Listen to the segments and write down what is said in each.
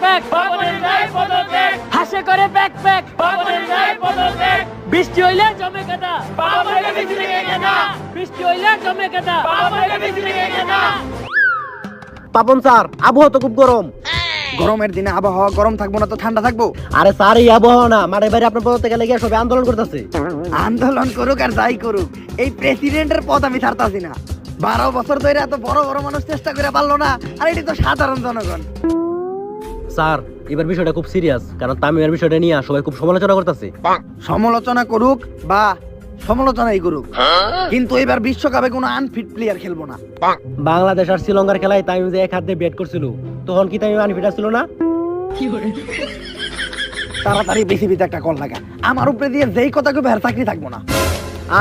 Pack বাবনের নাই পদত্যাগ হাসে করে প্যাক প্যাক বাবনের নাই পদত্যাগ বৃষ্টি হইলে জমে কাদা বাবনের বৃষ্টি লেগে কাদা বৃষ্টি হইলে জমে কাদা বাবনের বৃষ্টি লেগে কাদা। পাপন স্যার, আবহাওয়া তো খুব গরম। গরমের দিনে আবহাওয়া গরম থাকবো না তো ঠান্ডা থাকবো? আরে স্যার, এই আবহাওয়া না মাঠে বাইরে আপনার পদত্যাগে লেগে সবাই আন্দোলন করতেছে। আন্দোলন করুক আর যাই করুক, এই প্রেসিডেন্টের পদ আমি ছাড়তাছি না। 12 বছর ধরে এত বড় বড় মানুষ চেষ্টা করে পারলো না, আর এটি তো সাধারণ জনগণ। স্যার, এবার বিষয়টা খুব সিরিয়াস, কারণ তামিমের বিষয়টা নিয়ে সবাই খুব সমালোচনা করতেছে। সমালোচনা করুক বা সমালোচনাই করুক, কিন্তু এবার বিশ্বকাপে কোনো আনফিট প্লেয়ার খেলবো না। বাংলাদেশ আর শ্রীলঙ্কার খেলায় তামিম যে এক হাত দিয়ে ব্যাট করছিল, তখন কি তামিম আনফিট ছিল না? তাড়াতাড়ি বিসিবিতে একটা কল লাগা, আমার উপরে দিয়ে যেই কথা কবে আর চাকরি থাকবো না।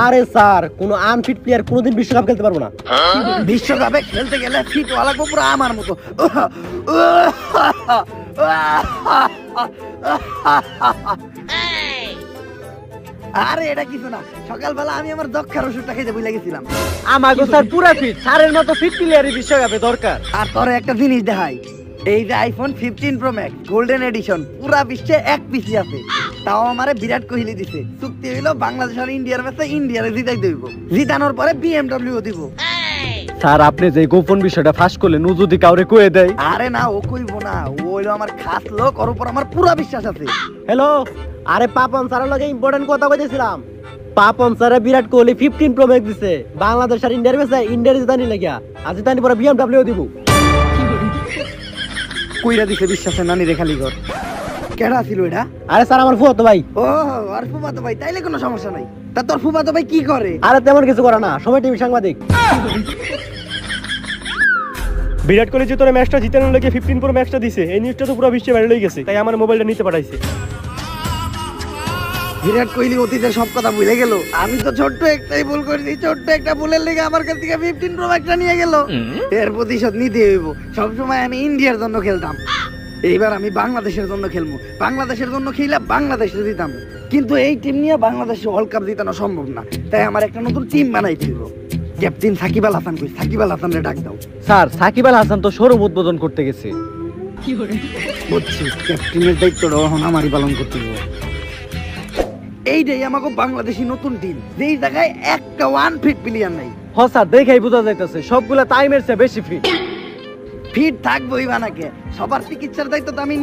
আরে স্যার, কোনো আনফিট প্লেয়ার কোনোদিন বিশ্বকাপ খেলতে পারবো না। বিশ্বকাপে খেলতে গেলে ফিট হওয়া লাগবো পুরো আমার মতো। আরে এটা কিছু না, সকালবেলা আমি আমার দক্ষার ওষুধটা খেতে ভুলে গেছিলাম। আমাগো স্যার পুরা ফিট, স্যারের মতো ফিট প্লেয়ারই বিশ্বকাপে দরকার। আর তোরে একটা জিনিস দেখাই, এই যে iPhone 15 pro max golden addition পুরা বিশ্বে এক পিসি আছে, তাও আমারে বিরাট কোহলি দিছে। চুক্তি হইলো বাংলাদেশ আর ইন্ডিয়ার ম্যাচে ইন্ডিয়ারে জিতাই দিব, জিতানোর পরে BMW দিব। স্যার, আপনি যে গোপন বিষয়টা ফাঁস করলেন, ও যদি কাউরে কয়ে দেয়? আরে না, ও কইবো না, ও হইলো আমার খাস লোক, ওর উপর আমার পুরা বিশ্বাস আছে। হ্যালো, আরে পাপন স্যারের লগে ইম্পর্টেন্ট কথা কইতেছিলাম। পাপন স্যারে বিরাট কোহলি 15 প্রো ম্যাক্স দিছে, বাংলাদেশ আর ইন্ডিয়ার ম্যাচে ইন্ডিয়ার জিতানি লাগিয়া, আজ জিতানি পরে BMW দিব। কইরা দিছে বিশ্বাসের নানি রে খালি ঘর। কেডা ছিল এটা? আরে স্যার, আমার ফুয়াতো ভাই। ও, আর ফুফাতো ভাই, তাইলে কোনো সমস্যা নাই। তা তোর ফুফাতো ভাই কি করে? আরে তেমন কিছু করে না, সময় টিভি সাংবাদিক। বিরাট কোহলি যে তোর ম্যাচটা জিতানোর লাগে 15 প্রো ম্যাচটা দিছে, এই নিউজটা তো পুরো বিশ্বে ভাইরাল হয়ে গেছে, তাই আমার মোবাইলটা নিতে পাঠাইছে। বিরাট কোহলি অতীতের সব কথা ভুলে গেল। আমি তো ছোট্ট একটাই ভুল করেছি, ছোট্ট একটা ভুলের লেগে আমার কাছ থেকে 15 প্রো ম্যাক্সটা নিয়ে গেল। এর প্রতিশোধ নিতে হইব। সবসময় আমি ইন্ডিয়ার জন্য খেলতাম, এইবার আমি বাংলাদেশের জন্য খেলবো। বাংলাদেশের জন্য খেলে বাংলাদেশে জিতাম, কিন্তু এই টিম নিয়ে বাংলাদেশে ওয়ার্ল্ড কাপ জিতানো সম্ভব না, তাই আমার একটা নতুন টিম বানাইতে হইব। ক্যাপ্টেন সাকিব আল হাসান কই? সাকিব আল হাসানরে ডাক দাও। স্যার, সাকিব আল হাসান তো শোরুম উদ্বোধন করতে গেছে। বুঝছি, ক্যাপ্টেনের দায়িত্বটা এখন আমারই পালন করতে হবে। এইটাই আমাকে বাংলাদেশি নতুন টিম, যেই জায়গায় একটা ওয়ান ফিট প্লেয়ার নাই। হ স্যার, দেখেই বোঝা যাইতেছে সবগুলা টাইমের চেয়ে বেশি ফিট। ফিট থাকবোই বানাকে, সবার চিকিৎসার দায়িত্ব তো আমি